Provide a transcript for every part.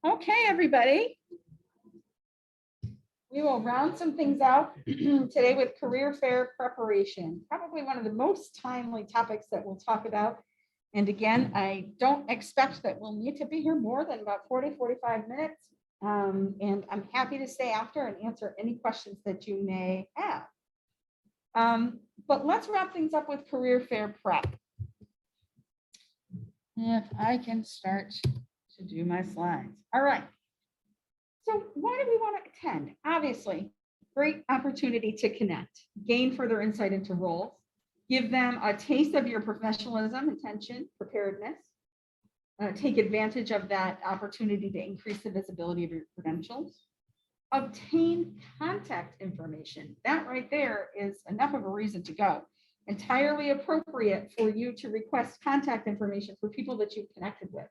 Okay, everybody. We will round some things out today with career fair preparation, probably one of the most timely topics that we'll talk about. And again, I don't expect that we'll need to be here more than about 45 minutes. And I'm happy to stay after and answer any questions that you may have. But let's wrap things up with career fair prep. If I can start to do my slides. All right. So why do we want to attend? Obviously, great opportunity to connect, gain further insight into roles, give them a taste of your professionalism, attention, preparedness, take advantage of that opportunity to increase the visibility of your credentials, obtain contact information. That right there is enough of a reason to go. Entirely appropriate for you to request contact information for people that you've connected with.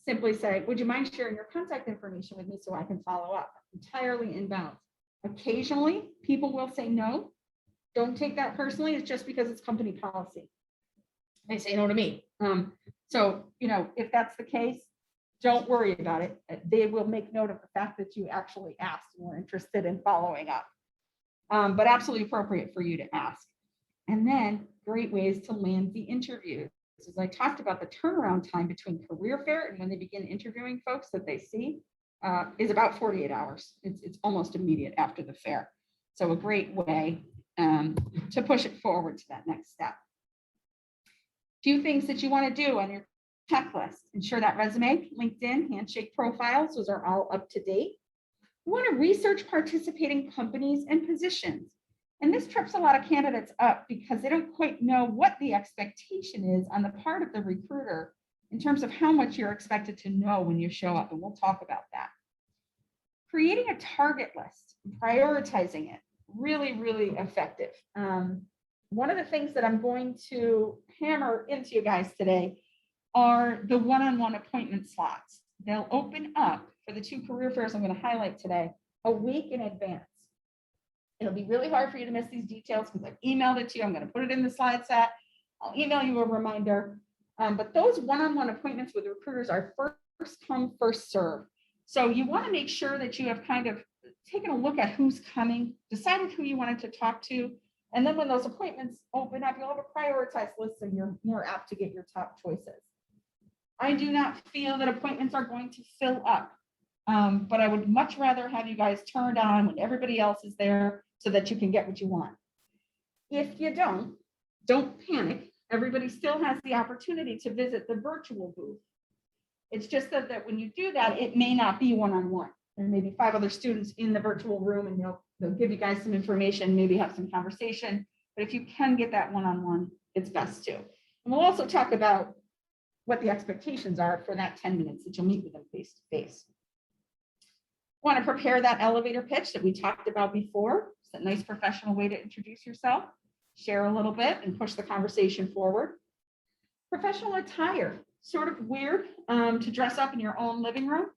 Simply say, would you mind sharing your contact information with me so I can follow up? Entirely inbound. Occasionally, people will say no. Don't take that personally. It's just because it's company policy. They say no to me. So, if that's the case, don't worry about it. They will make note of the fact that you actually asked and were interested in following up. But absolutely appropriate for you to ask. And then great ways to land the interviews. As I talked about, the turnaround time between career fair and when they begin interviewing folks that they see is about 48 hours. It's almost immediate after the fair. So a great way to push it forward to that next step. Few things that you want to do on your checklist. Ensure that resume, LinkedIn, handshake profiles, those are all up to date. You want to research participating companies and positions. And this trips a lot of candidates up because they don't quite know what the expectation is on the part of the recruiter in terms of how much you're expected to know when you show up. And we'll talk about that. Creating a target list, prioritizing it, really, really effective. One of the things that I'm going to hammer into you guys today are the one-on-one appointment slots. They'll open up for the 2 career fairs I'm going to highlight today a week in advance. It'll be really hard for you to miss these details because I've emailed it to you. I'm going to put it in the slide set. I'll email you a reminder. But those one-on-one appointments with recruiters are first come, first serve. So you want to make sure that you have kind of taken a look at who's coming, decided who you wanted to talk to. And then when those appointments open up, you'll have a prioritized list and you're more apt to get your top choices. I do not feel that appointments are going to fill up. But I would much rather have you guys turned on when everybody else is there so that you can get what you want. If you don't panic. Everybody still has the opportunity to visit the virtual booth. It's just that when you do that, it may not be one-on-one. There may be 5 other students in the virtual room and they'll give you guys some information, maybe have some conversation. But if you can get that one-on-one, it's best to. And we'll also talk about what the expectations are for that 10 minutes that you'll meet with them face-to-face. Want to prepare that elevator pitch that we talked about before. It's a nice professional way to introduce yourself, share a little bit and push the conversation forward. Professional attire, sort of weird to dress up in your own living room,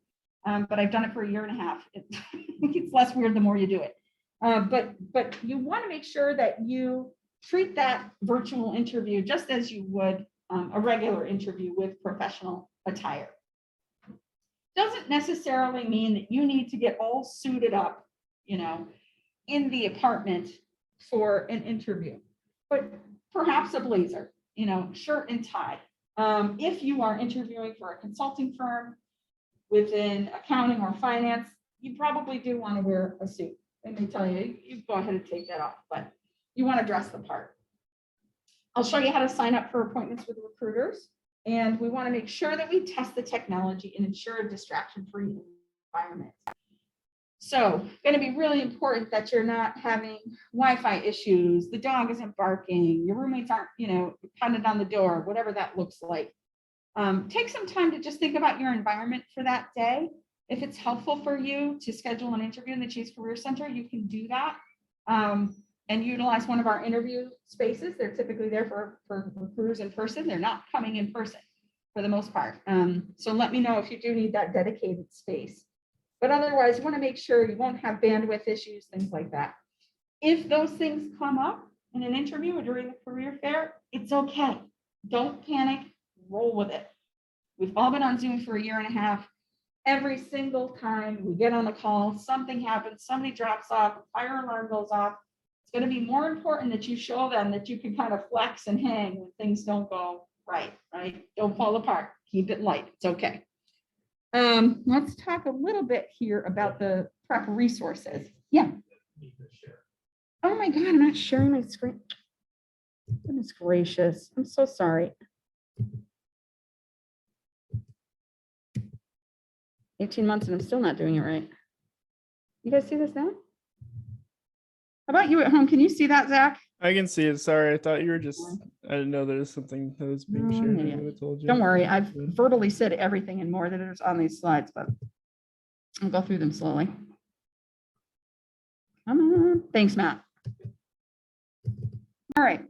but I've done it for a year and a half. It gets less weird the more you do it. But you want to make sure that you treat that virtual interview just as you would a regular interview with professional attire. Doesn't necessarily mean that you need to get all suited up, in the apartment for an interview, but perhaps a blazer, shirt and tie. If you are interviewing for a consulting firm within accounting or finance, you probably do want to wear a suit. Let me tell you, you go ahead and take that off, but you want to dress the part. I'll show you how to sign up for appointments with recruiters. And we want to make sure that we test the technology and ensure a distraction-free environment. So going to be really important that you're not having Wi-Fi issues, the dog isn't barking, your roommates aren't, pounding on the door, whatever that looks like. Take some time to just think about your environment for that day. If it's helpful for you to schedule an interview in the Chiefs Career Center, you can do that. And utilize one of our interview spaces. They're typically there for recruiters in person. They're not coming in person for the most part. So let me know if you do need that dedicated space. But otherwise, you want to make sure you won't have bandwidth issues, things like that. If those things come up in an interview or during the career fair, it's okay. Don't panic, roll with it. We've all been on Zoom for a year and a half. Every single time we get on a call, something happens, somebody drops off, fire alarm goes off. It's going to be more important that you show them that you can kind of flex and hang when things don't go right? Don't fall apart. Keep it light. It's okay. Let's talk a little bit here about the prep resources. Yeah. Oh my God, I'm not sharing my screen. Goodness gracious. I'm so sorry. 18 months and I'm still not doing it right. You guys see this now? How about you at home? Can you see that, Zach? I can see it. Sorry, I thought you were just, I didn't know there was something that was being shared. I would have told you. Don't worry, I've verbally said everything and more that is on these slides, but I'll go through them slowly. Come on. Thanks, Matt. All right.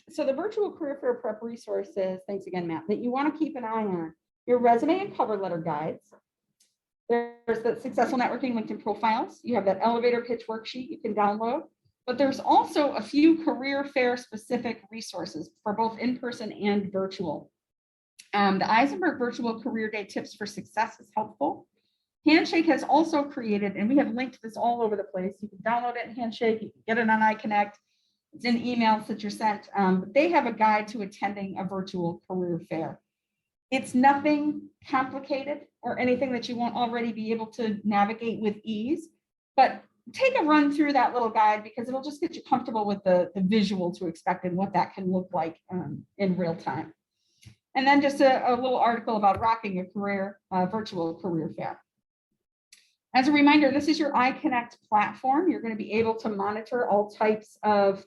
So the virtual career fair prep resources, thanks again, Matt, that you want to keep an eye on. Your resume and cover letter guides. There's the successful networking LinkedIn profiles. You have that elevator pitch worksheet you can download. But there's also a few career fair specific resources for both in-person and virtual. The Eisenberg Virtual Career Day Tips for Success is helpful. Handshake has also created, and we have linked this all over the place. You can download it in Handshake, you can get it on iConnect. It's in emails that you're sent. But they have a guide to attending a virtual career fair. It's nothing complicated or anything that you won't already be able to navigate with ease, but take a run through that little guide because it'll just get you comfortable with the visual to expect and what that can look like in real time. And then just a little article about rocking a career, virtual career fair. As a reminder, this is your iConnect platform. You're going to be able to monitor all types of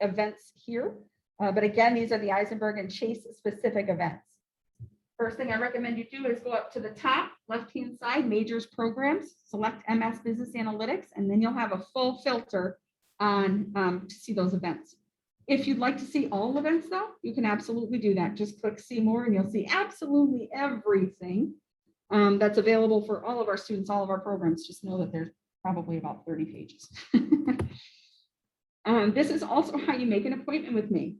events here. But again, these are the Eisenberg and Chase specific events. First thing I recommend you do is go up to the top left-hand side, majors programs, select MS Business Analytics, and then you'll have a full filter on to see those events. If you'd like to see all events though, you can absolutely do that. Just click see more and you'll see absolutely everything that's available for all of our students, all of our programs. Just know that there's probably about 30 pages. This is also how you make an appointment with me.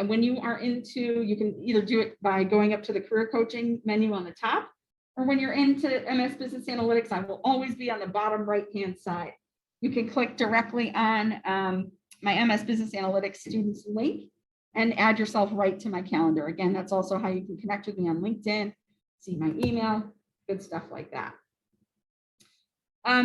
When you are into, you can either do it by going up to the career coaching menu on the top, or when you're into MS Business Analytics, I will always be on the bottom right-hand side. You can click directly on my MS Business Analytics students link and add yourself right to my calendar. Again, that's also how you can connect with me on LinkedIn, see my email, good stuff like that.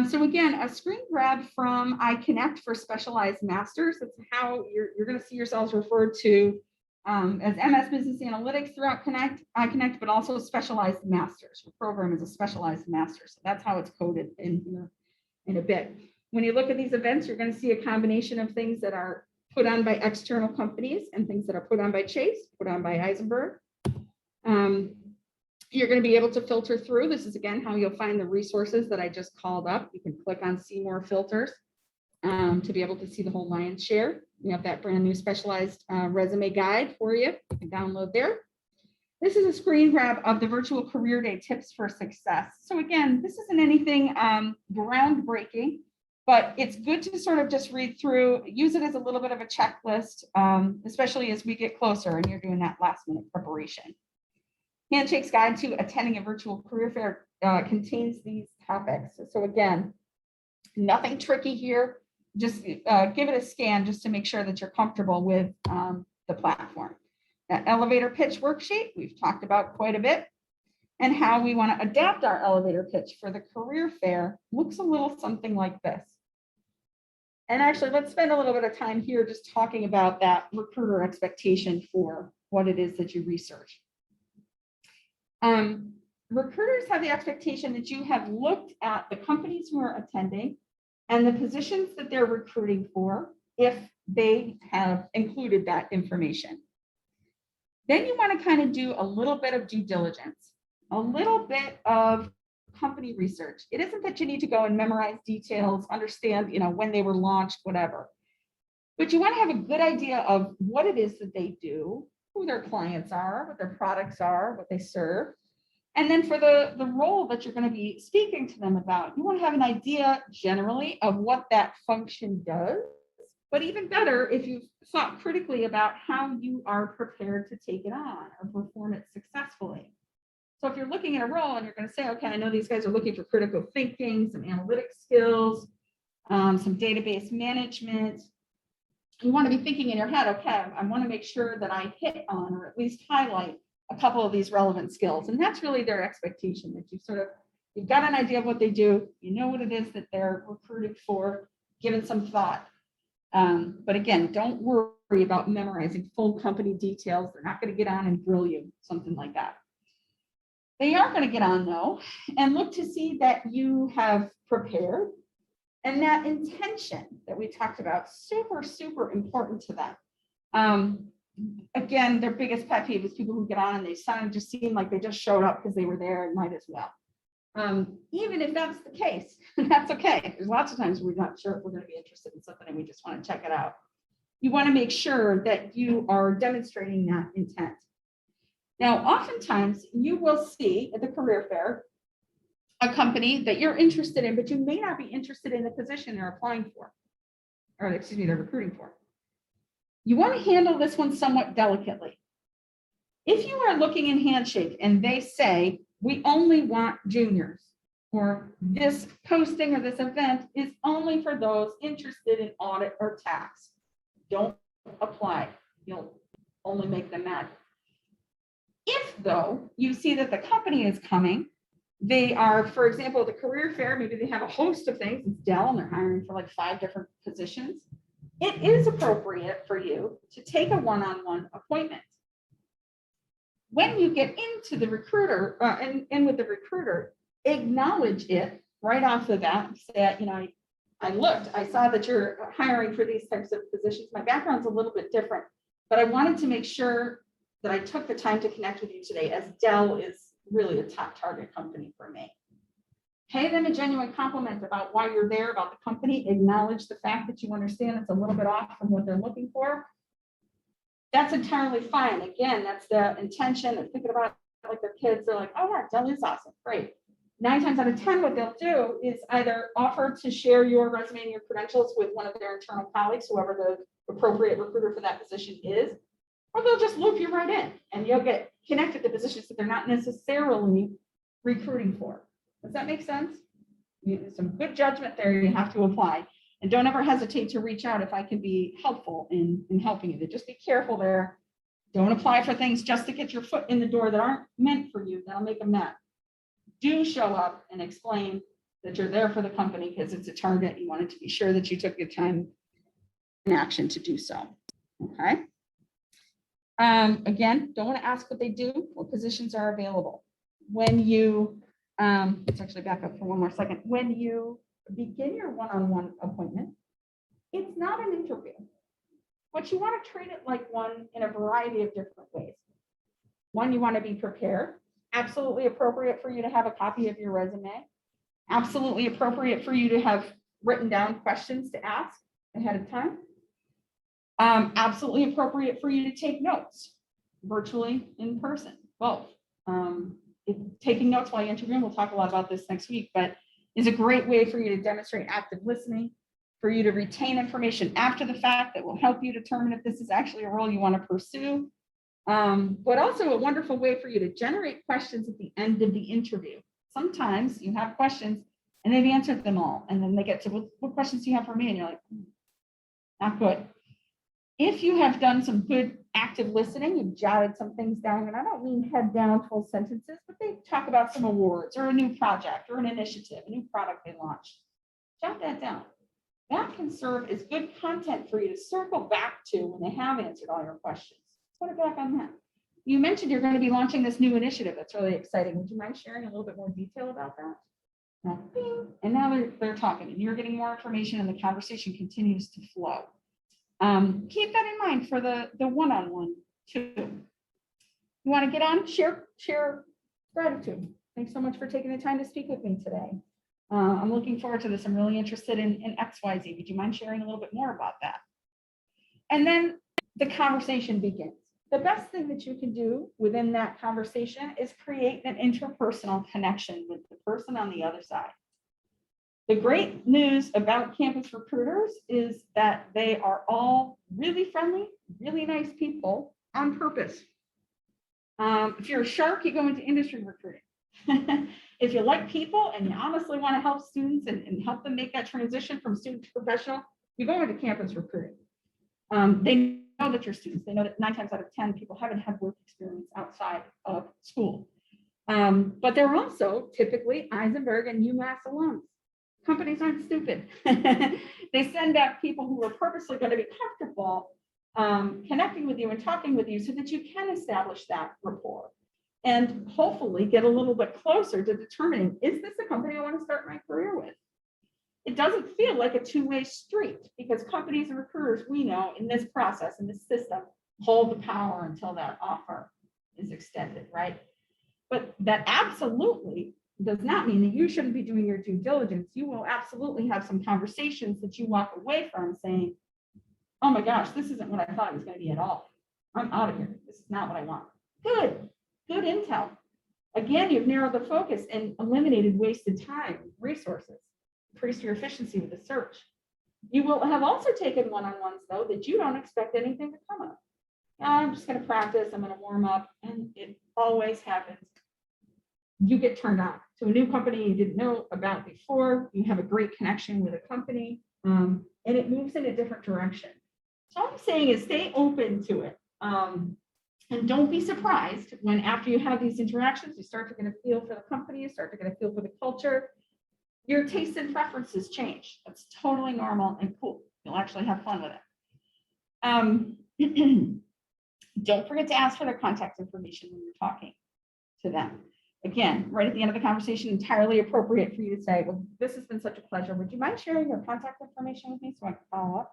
So again, a screen grab from iConnect for specialized masters. That's how you're going to see yourselves referred to as MS Business Analytics throughout iConnect, but also specialized masters. Your program is a specialized master. So that's how it's coded in here in a bit. When you look at these events, you're going to see a combination of things that are put on by external companies and things that are put on by Chase, put on by Eisenberg. You're going to be able to filter through. This is, again, how you'll find the resources that I just called up. You can click on see more filters to be able to see the whole lion's share. We have that brand new specialized resume guide for you. You can download there. This is a screen grab of the virtual career day tips for success. So again, this isn't anything groundbreaking, but it's good to sort of just read through, use it as a little bit of a checklist, especially as we get closer and you're doing that last minute preparation. Handshake's Guide to Attending a Virtual Career Fair contains these topics. So again, nothing tricky here. Just give it a scan just to make sure that you're comfortable with the platform. That elevator pitch worksheet, we've talked about quite a bit, and how we want to adapt our elevator pitch for the career fair looks a little something like this. And actually, let's spend a little bit of time here just talking about that recruiter expectation for what it is that you research. Recruiters have the expectation that you have looked at the companies who are attending and the positions that they're recruiting for if they have included that information. Then you want to kind of do a little bit of due diligence, a little bit of company research. It isn't that you need to go and memorize details, understand, when they were launched, whatever. But you want to have a good idea of what it is that they do, who their clients are, what their products are, what they serve. And then for the role that you're going to be speaking to them about, you want to have an idea generally of what that function does, but even better if you've thought critically about how you are prepared to take it on or perform it successfully. So if you're looking at a role and you're going to say, okay, I know these guys are looking for critical thinking, some analytic skills, some database management, you want to be thinking in your head, okay, I want to make sure that I hit on or at least highlight a couple of these relevant skills. And that's really their expectation, that you've got an idea of what they do, you know what it is that they're recruiting for, given some thought. But again, don't worry about memorizing full company details. They're not going to get on and grill you, something like that. They are going to get on though, and look to see that you have prepared. And that intention that we talked about, super, super important to them. Again, their biggest pet peeve is people who get on and they just seem like they just showed up because they were there and might as well. Even if that's the case, that's okay. There's lots of times we're not sure if we're going to be interested in something and we just want to check it out. You want to make sure that you are demonstrating that intent. Now, oftentimes you will see at the career fair a company that you're interested in, but you may not be interested in the position they're applying for, or excuse me, they're recruiting for. You want to handle this one somewhat delicately. If you are looking in Handshake and they say, we only want juniors, or this posting or this event is only for those interested in audit or tax, don't apply. You'll only make them mad. If though you see that the company is coming, they are, for example, the career fair, maybe they have a host of things, it's Dell and they're hiring for like 5 different positions. It is appropriate for you to take a one-on-one appointment. When you get into the recruiter and with the recruiter, acknowledge it right off the bat. Say, I saw that you're hiring for these types of positions. My background's a little bit different, but I wanted to make sure that I took the time to connect with you today, as Dell is really a top target company for me. Pay them a genuine compliment about why you're there, about the company. Acknowledge the fact that you understand it's a little bit off from what they're looking for. That's entirely fine. Again, that's the intention. They're thinking about it like their kids. They're like, oh yeah, Dell is awesome. Great. 9 times out of 10, what they'll do is either offer to share your resume and your credentials with one of their internal colleagues, whoever the appropriate recruiter for that position is, or they'll just loop you right in and you'll get connected to positions that they're not necessarily recruiting for. Does that make sense? Some good judgment there. You have to apply, and don't ever hesitate to reach out if I can be helpful in helping you. Just be careful there. Don't apply for things just to get your foot in the door that aren't meant for you. That'll make them mad. Do show up and explain that you're there for the company because it's a target. You wanted to be sure that you took your time and action to do so. Okay. Again, don't want to ask what they do, what positions are available. When you, let's actually back up for one more second. When you begin your one-on-one appointment, it's not an interview, but you want to treat it like one in a variety of different ways. One, you want to be prepared. Absolutely appropriate for you to have a copy of your resume. Absolutely appropriate for you to have written down questions to ask ahead of time. Absolutely appropriate for you to take notes, virtually, in person, both. Taking notes while you interview, we'll talk a lot about this next week, but is a great way for you to demonstrate active listening, for you to retain information after the fact that will help you determine if this is actually a role you want to pursue, but also a wonderful way for you to generate questions at the end of the interview. Sometimes you have questions and they've answered them all, and then they get to, what questions do you have for me? And you're like, not good. If you have done some good active listening, you've jotted some things down, and I don't mean head down full sentences, but they talk about some awards or a new project or an initiative, a new product they launched. Jot that down. That can serve as good content for you to circle back to when they have answered all your questions. Put it back on that. You mentioned you're going to be launching this new initiative. That's really exciting. Would you mind sharing a little bit more detail about that? Now, bing, and now they're talking, and you're getting more information, and the conversation continues to flow. Keep that in mind for the one-on-one too. You want to get on, share gratitude. Thanks so much for taking the time to speak with me today. I'm looking forward to this. I'm really interested in XYZ. Would you mind sharing a little bit more about that? And then the conversation begins. The best thing that you can do within that conversation is create an interpersonal connection with the person on the other side. The great news about campus recruiters is that they are all really friendly, really nice people on purpose. If you're a shark, you go into industry recruiting. If you like people and you honestly want to help students and help them make that transition from student to professional, you go into campus recruiting. They know that you're students. They know that 9 times out of 10 people haven't had work experience outside of school. But they're also typically Eisenberg and UMass alums. Companies aren't stupid. They send out people who are purposely going to be comfortable connecting with you and talking with you so that you can establish that rapport and hopefully get a little bit closer to determining, is this a company I want to start my career with? It doesn't feel like a two-way street because companies and recruiters, we know in this process, in this system, hold the power until that offer is extended, right? But that absolutely does not mean that you shouldn't be doing your due diligence. You will absolutely have some conversations that you walk away from saying, oh my gosh, this isn't what I thought it was going to be at all. I'm out of here. This is not what I want. Good intel. Again, you've narrowed the focus and eliminated wasted time, resources, increased your efficiency with the search. You will have also taken one-on-ones though that you don't expect anything to come up. I'm just going to practice. I'm going to warm up, and it always happens. You get turned on to a new company you didn't know about before. You have a great connection with a company, and it moves in a different direction. So all I'm saying is stay open to it. And don't be surprised when after you have these interactions, you start to get a feel for the company, you start to get a feel for the culture, your tastes and preferences change. That's totally normal and cool. You'll actually have fun with it. Don't forget to ask for their contact information when you're talking to them. Again, right at the end of the conversation, entirely appropriate for you to say, well, this has been such a pleasure. Would you mind sharing your contact information with me so I can follow up?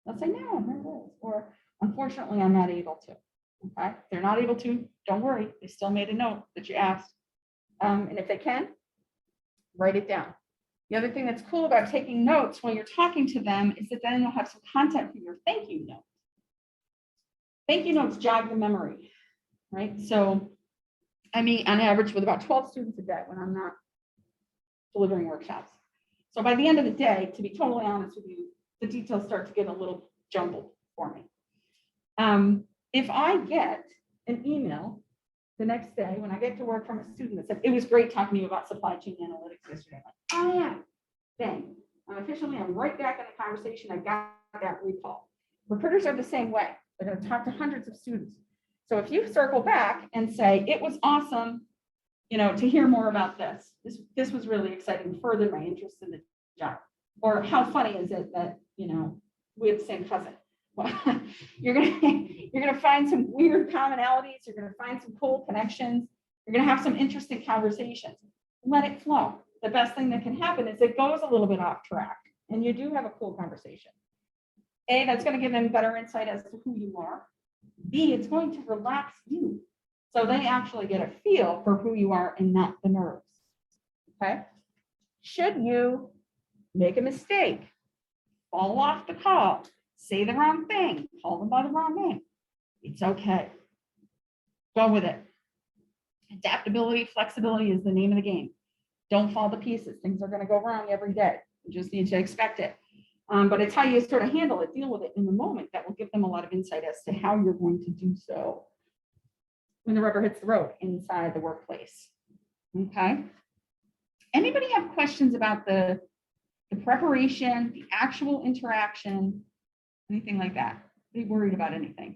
They'll say, no, here it is. Or unfortunately, I'm not able to. Okay, if they're not able to, don't worry. They still made a note that you asked. And if they can, write it down. The other thing that's cool about taking notes while you're talking to them is that then you'll have some content for your thank you note. Thank you notes jog the memory, right? So I meet on average with about 12 students a day when I'm not delivering workshops. So by the end of the day, to be totally honest with you, the details start to get a little jumbled for me. If I get an email the next day when I get to work from a student that said, it was great talking to you about supply chain analytics yesterday. I'm like, oh yeah, bang. I'm right back in the conversation. I got that recall. Recruiters are the same way. They're going to talk to hundreds of students. So if you circle back and say, it was awesome, to hear more about this. This was really exciting, furthered my interest in the job. Or how funny is it that, we have the same cousin? Well, you're gonna find some weird commonalities. You're gonna find some cool connections. You're gonna have some interesting conversations. Let it flow. The best thing that can happen is it goes a little bit off track and you do have a cool conversation. A, that's going to give them better insight as to who you are. B, it's going to relax you. So they actually get a feel for who you are and not the nerves. Okay. Should you make a mistake, fall off the call, say the wrong thing, call them by the wrong name, it's okay. Go with it. Adaptability, flexibility is the name of the game. Don't fall to pieces. Things are going to go wrong every day. You just need to expect it. But it's how you sort of handle it, deal with it in the moment that will give them a lot of insight as to how you're going to do so when the rubber hits the road inside the workplace. Okay. Anybody have questions about the preparation, the actual interaction, anything like that? Are you worried about anything?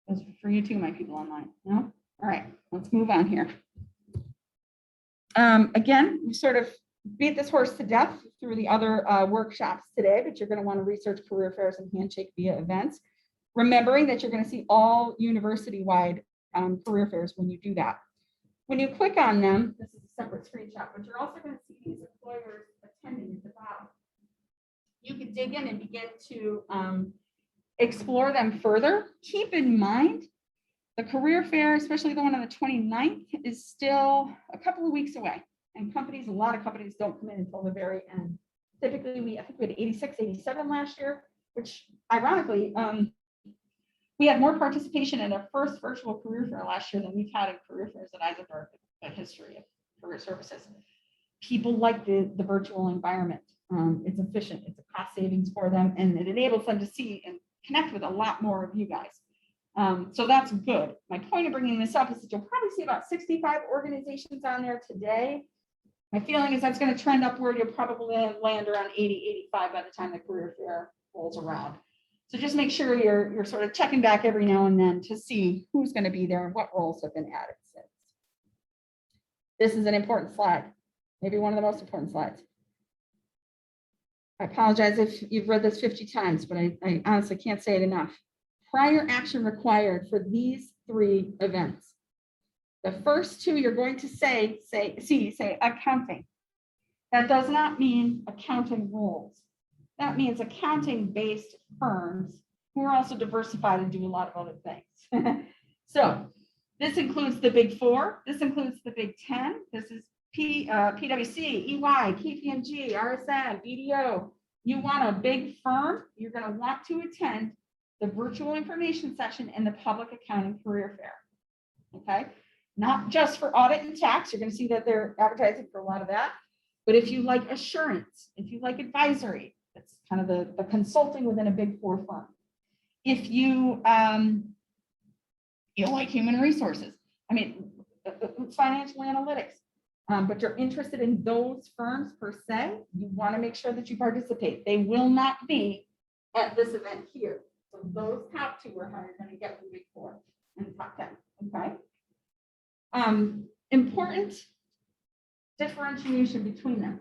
Those for you too, my people online. No? All right, let's move on here. Again, we sort of beat this horse to death through the other workshops today, but you're going to want to research career fairs and handshake via events, remembering that you're going to see all university-wide career fairs when you do that. When you click on them, this is a separate screenshot, but you're also going to see these employers attending at the bottom. You can dig in and begin to explore them further. Keep in mind, the career fair, especially the one on the 29th, is still a couple of weeks away. And a lot of companies don't come in until the very end. Typically, I think we had 86, 87 last year, which ironically, we had more participation in our first virtual career fair last year than we've had in career fairs at Eisenberg, the history of career services. People like the virtual environment. It's efficient, it's a cost savings for them, and it enables them to see and connect with a lot more of you guys. So that's good. My point of bringing this up is that you'll probably see about 65 organizations on there today. My feeling is that's going to trend upward. You'll probably land around 80, 85 by the time the career fair rolls around. So just make sure you're sort of checking back every now and then to see who's going to be there and what roles have been added since. This is an important slide, maybe one of the most important slides. I apologize if you've read this 50 times, but I honestly can't say it enough. Prior action required for these 3 events. The first 2 you're going to say accounting. That does not mean accounting roles. That means accounting-based firms who are also diversified and do a lot of other things. So this includes the Big 4. This includes the Big 10. This is PwC, EY, KPMG, RSM, BDO. You want a big firm, you're going to want to attend the virtual information session and the public accounting career fair. Okay, not just for audit and tax. You're going to see that they're advertising for a lot of that. But if you like assurance, if you like advisory, that's kind of the consulting within a Big 4 firm. If you like human resources, I mean, financial analytics, but you're interested in those firms per se, you want to make sure that you participate. They will not be at this event here. So those top 2 are how you're going to get the Big 4 and the top 10. Okay. Important differentiation between them.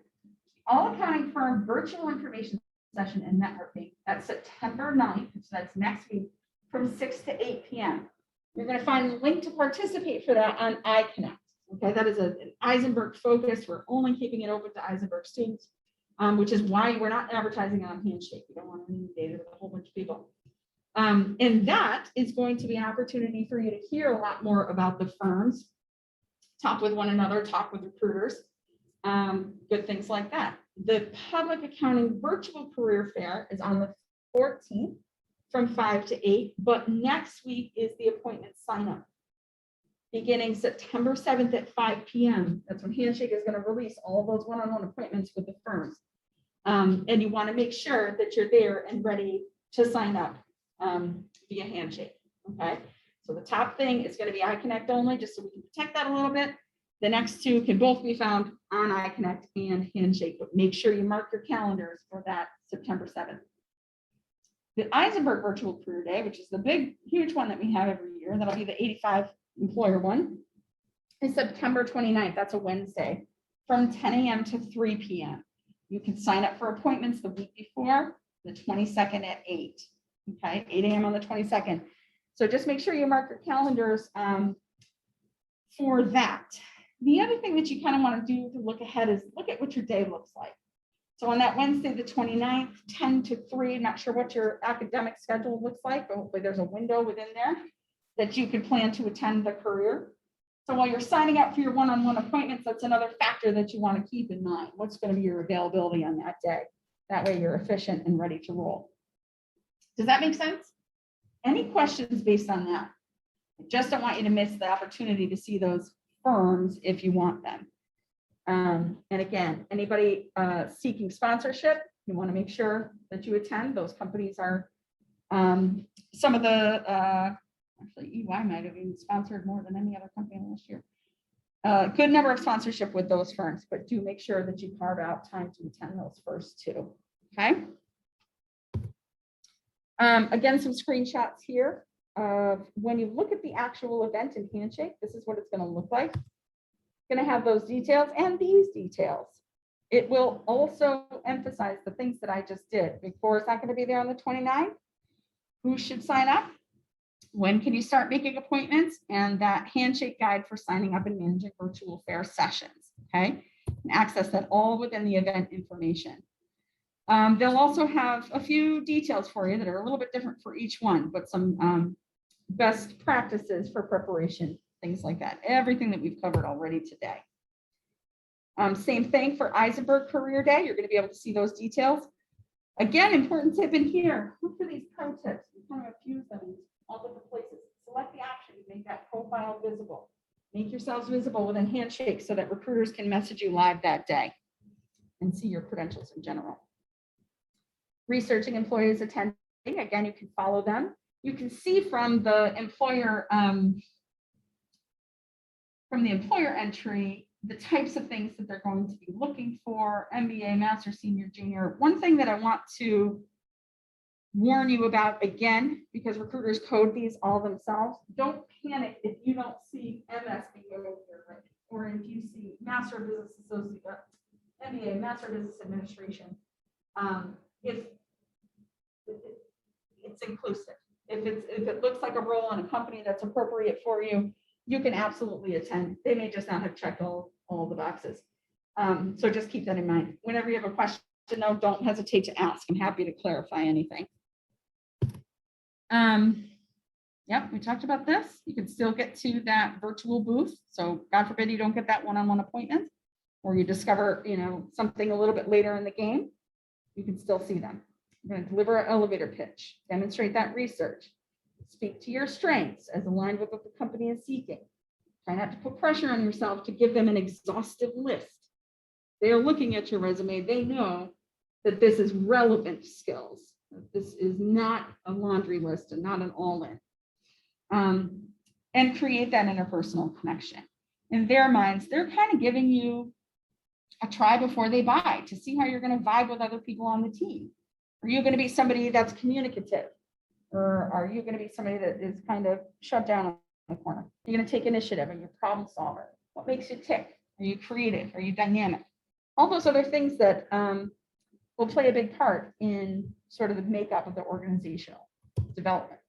All accounting firm virtual information session and networking. That's September 9th. So that's next week from 6 to 8 p.m. You're going to find the link to participate for that on iConnect. Okay, that is an Eisenberg focus. We're only keeping it open to Eisenberg students, which is why we're not advertising on Handshake. We don't want to inundate it with a whole bunch of people. And that is going to be an opportunity for you to hear a lot more about the firms, talk with one another, talk with recruiters, good things like that. The public accounting virtual career fair is on the 14th from 5 to 8, but next week is the appointment sign up. Beginning September 7th at 5 p.m. That's when Handshake is going to release all of those one-on-one appointments with the firms. And you want to make sure that you're there and ready to sign up via Handshake. Okay. So the top thing is going to be iConnect only, just so we can protect that a little bit. The next 2 can both be found on iConnect and Handshake, but make sure you mark your calendars for that September 7th. The Eisenberg Virtual Career Day, which is the big, huge one that we have every year, that'll be the 85 employer one, is September 29th. That's a Wednesday from 10 a.m. to 3 p.m. You can sign up for appointments the week before, the 22nd at 8. Okay, 8 a.m. on the 22nd. So just make sure you mark your calendars for that. The other thing that you kind of want to do to look ahead is look at what your day looks like. So on that Wednesday, the 29th, 10 to 3, I'm not sure what your academic schedule looks like, but hopefully there's a window within there that you can plan to attend the career. So while you're signing up for your one-on-one appointments, that's another factor that you want to keep in mind. What's going to be your availability on that day? That way you're efficient and ready to roll. Does that make sense? Any questions based on that? I just don't want you to miss the opportunity to see those firms if you want them. And again, anybody seeking sponsorship, you want to make sure that you attend. Those companies are some of the, actually EY might have even sponsored more than any other company last year. Good number of sponsorship with those firms, but do make sure that you carve out time to attend those first 2. Okay. Again, some screenshots here of when you look at the actual event in Handshake, this is what it's going to look like. It's going to have those details and these details. It will also emphasize the things that I just did. Big 4 is not going to be there on the 29th. Who should sign up? When can you start making appointments? And that Handshake guide for signing up and managing virtual fair sessions. Okay, and access that all within the event information. They'll also have a few details for you that are a little bit different for each one, but some best practices for preparation, things like that. Everything that we've covered already today. Same thing for Eisenberg Career Day. You're going to be able to see those details. Again, important tip in here. Look for these pro tips. We kind of fuse them in all different places. Select the option to make that profile visible. Make yourselves visible within Handshake so that recruiters can message you live that day and see your credentials in general. Researching employees attending. Again, you can follow them. you can see from the employer entry, the types of things that they're going to be looking for: MBA, master, senior, junior. One thing that I want to warn you about, again, because recruiters code these all themselves, don't panic if you don't see MSBA here, or if you see Master of Business Associate, MBA, Master of Business Administration. If it's inclusive, if it looks like a role in a company that's appropriate for you, you can absolutely attend. They may just not have checked all the boxes. So just keep that in mind. Whenever you have a question, though, don't hesitate to ask. I'm happy to clarify anything. Yep, we talked about this. You can still get to that virtual booth. So God forbid you don't get that one-on-one appointment, or you discover, something a little bit later in the game, you can still see them. You're going to deliver an elevator pitch, demonstrate that research, speak to your strengths as aligned with what the company is seeking. Try not to put pressure on yourself to give them an exhaustive list. They are looking at your resume. They know that this is relevant skills. This is not a laundry list and not an all-in. And create that interpersonal connection. In their minds, they're kind of giving you a try before they buy to see how you're going to vibe with other people on the team. Are you going to be somebody that's communicative? Or are you going to be somebody that is kind of shut down in the corner? You're going to take initiative and you're a problem solver. What makes you tick? Are you creative? Are you dynamic? All those other things that will play a big part in sort of the makeup of the organizational development.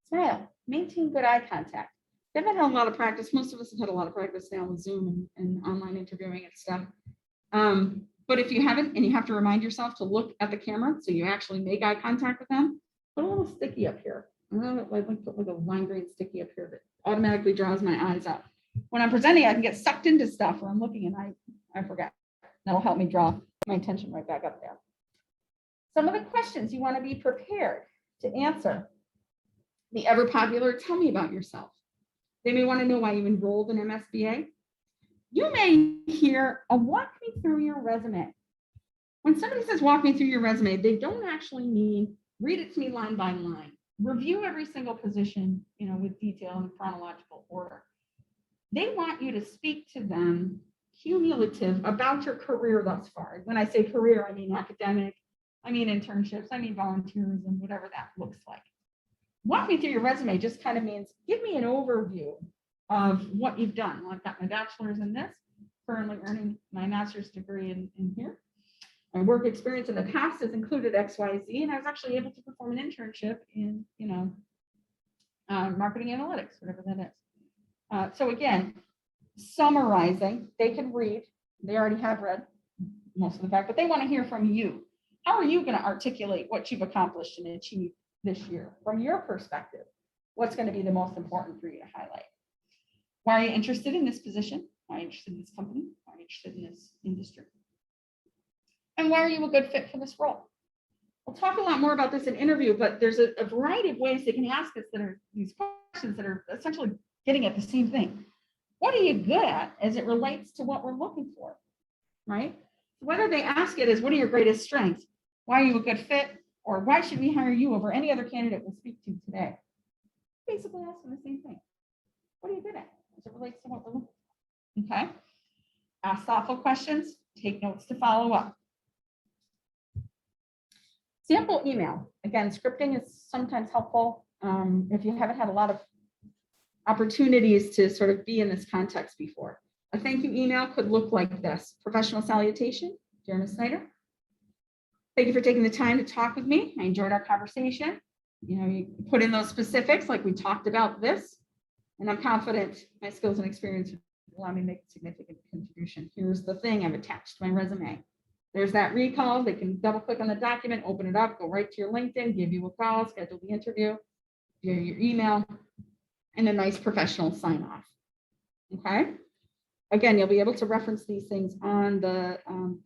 Smile, maintain good eye contact. They haven't had a lot of practice. Most of us have had a lot of practice now with Zoom and online interviewing and stuff. But if you haven't, and you have to remind yourself to look at the camera so you actually make eye contact with them, put a little sticky up here. I like put like a lime green sticky up here that automatically draws my eyes up. When I'm presenting, I can get sucked into stuff where I'm looking and I forget. That'll help me draw my attention right back up there. Some of the questions you want to be prepared to answer. The ever popular, tell me about yourself. They may want to know why you enrolled in MSBA. You may hear a walk me through your resume. When somebody says walk me through your resume, they don't actually mean read it to me line by line. Review every single position, with detail and chronological order. They want you to speak to them cumulative about your career thus far. When I say career, I mean academic, I mean internships, I mean volunteerism, whatever that looks like. Walk me through your resume just kind of means give me an overview of what you've done. Well, I've got my bachelor's in this, currently earning my master's degree in here. My work experience in the past has included XYZ, and I was actually able to perform an internship in, marketing analytics, whatever that is. So again, summarizing, they can read, they already have read most of the fact, but they want to hear from you. How are you going to articulate what you've accomplished and achieved this year from your perspective? What's going to be the most important for you to highlight? Why are you interested in this position? Why are you interested in this company? Why are you interested in this industry? And why are you a good fit for this role? We'll talk a lot more about this in interview, but there's a variety of ways they can ask us that are these questions that are essentially getting at the same thing. What are you good at as it relates to what we're looking for, right? Whether they ask it as what are your greatest strengths? Why are you a good fit? Or why should we hire you over any other candidate we'll speak to today? Basically asking the same thing. What are you good at as it relates to what we're looking for? Okay. Ask thoughtful questions, take notes to follow up. Sample email. Again, scripting is sometimes helpful if you haven't had a lot of opportunities to sort of be in this context before. A thank you email could look like this. Professional salutation, dear Ms. Snyder. Thank you for taking the time to talk with me. I enjoyed our conversation. You put in those specifics like we talked about this, and I'm confident my skills and experience will allow me to make a significant contribution. Here's the thing I've attached to my resume. There's that recall. They can double click on the document, open it up, go right to your LinkedIn, give you a call, schedule the interview, your email, and a nice professional sign off. Okay. Again, you'll be able to reference these things on the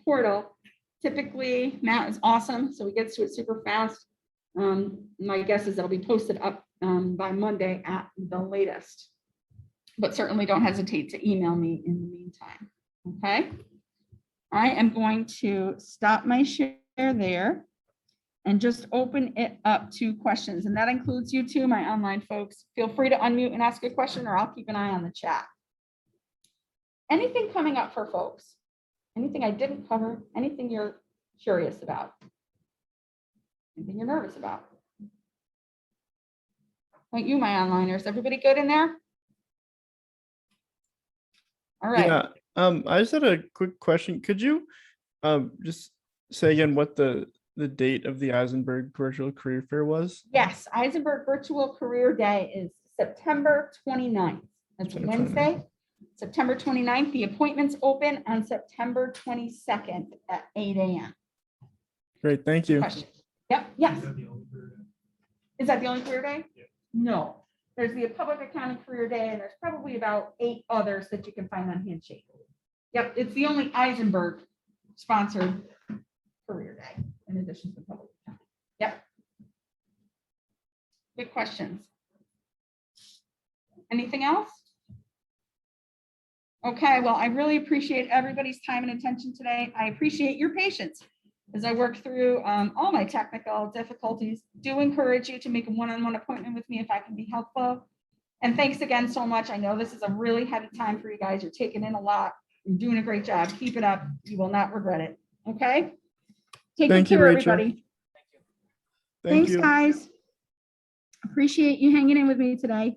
portal. Typically, Matt is awesome, so he gets to it super fast. My guess is it'll be posted up by Monday at the latest. But certainly don't hesitate to email me in the meantime. Okay. I am going to stop my share there. and just open it up to questions. And that includes you too, my online folks. Feel free to unmute and ask a question, or I'll keep an eye on the chat. Anything coming up for folks? Anything I didn't cover? Anything you're curious about? Anything you're nervous about? Like you, my onliners, everybody good in there? All right. Yeah. I just had a quick question. Could you just say again what the date of the Eisenberg Virtual Career Fair was? Yes, Eisenberg Virtual Career Day is September 29th. That's September 29th. Wednesday, September 29th. The appointments open on September 22nd at 8 a.m. Great, thank you. Question? Yep, yes. Is that the only career day? Yeah. No, there's the Public Accounting Career Day, and there's probably about 8 others that you can find on Handshake. Yep, it's the only Eisenberg sponsored career day in addition to public accounting. Yep. Good questions. Anything else? Okay, well, I really appreciate everybody's time and attention today. I appreciate your patience as I work through all my technical difficulties. Do encourage you to make a one-on-one appointment with me if I can be helpful. And thanks again so much. I know this is a really heavy time for you guys. You're taking in a lot. You're doing a great job. Keep it up. You will not regret it. Okay? Take Thank you, care, Rachel. everybody. Thank Thanks, you. guys. Appreciate you hanging in with me today.